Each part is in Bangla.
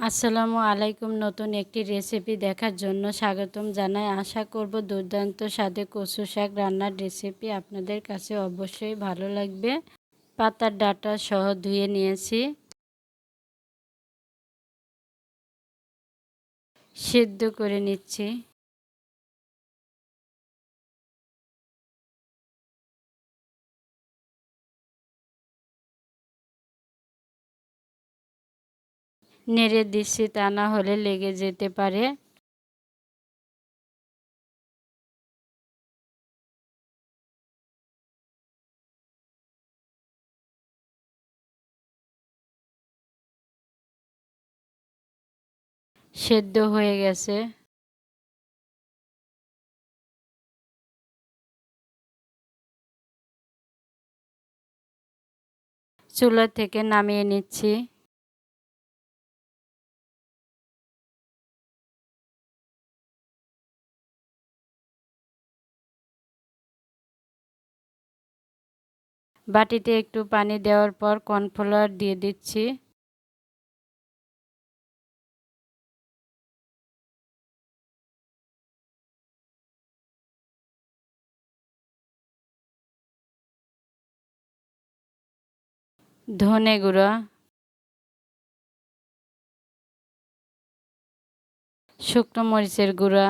আসসালামু আলাইকুম। নতুন একটি রেসিপি দেখার জন্য স্বাগতম জানাই। আশা করব দুর্দান্ত স্বাদে কচু শাক রান্নার রেসিপি আপনাদের কাছে অবশ্যই ভালো লাগবে। পাতার ডাঁটা সহ ধুয়ে নিয়েছি, সিদ্ধ করে নিচ্ছি। নেড়ে দিচ্ছি, তা না হলে লেগে যেতে পারে। সেদ্ধ হয়ে গেছে। চুলা থেকে নামিয়ে নিচ্ছি। বাটিতে একটু পানি দেওয়ার পর কর্নফ্লাওয়ার দিয়ে দিচ্ছি। ধনে গুঁড়া, শুকনো মরিচের গুঁড়া,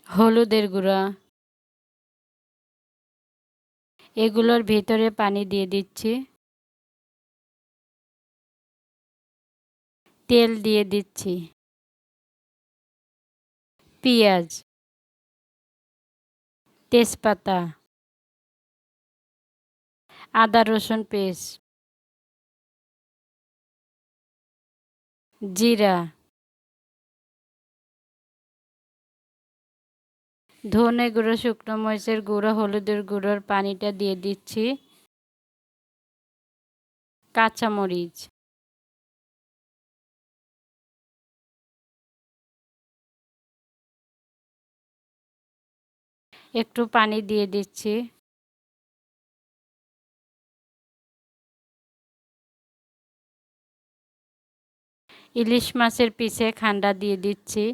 হলুদের গুঁড়া, এগুলোর ভিতরে পানি দিয়ে দিচ্ছি। তেল দিয়ে দিচ্ছি। পেঁয়াজ, তেজপাতা, আদা রসুন পেস্ট, জিরা, ধনে গুঁড়ো, শুকনো মরিচের গুঁড়ো, হলুদের গুঁড়োর পানিটা দিয়ে দিচ্ছি। কাঁচামরিচ, একটু পানি দিয়ে দিচ্ছি। ইলিশ মাছের পিসে খান্ডা দিয়ে দিচ্ছি।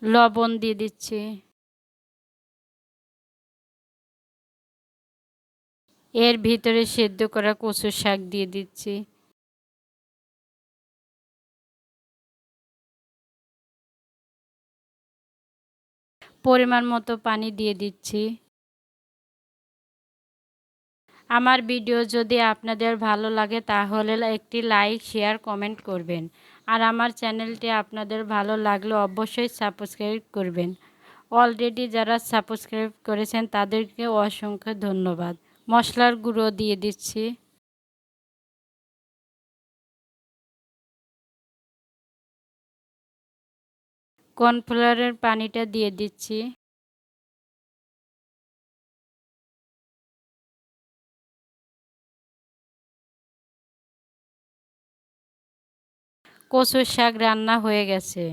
লবণ দিয়ে দিচ্ছি। এর ভিতরে সেদ্ধ করা কচু শাক দিয়ে দিচ্ছি। পরিমাণ মতো পানি দিয়ে দিচ্ছি। আমার ভিডিও যদি আপনাদের ভালো লাগে তাহলে একটি লাইক, শেয়ার, কমেন্ট করবেন। আর আমার চ্যানেলটি আপনাদের ভালো লাগলে অবশ্যই সাবস্ক্রাইব করবেন। অলরেডি যারা সাবস্ক্রাইব করেছেন তাদেরকে অসংখ্য ধন্যবাদ। মশলার গুঁড়ো দিয়ে দিচ্ছি। কর্নফ্লাওয়ারের পানিটা দিয়ে দিচ্ছি। কচু শাক রান্না হয়ে গেছে।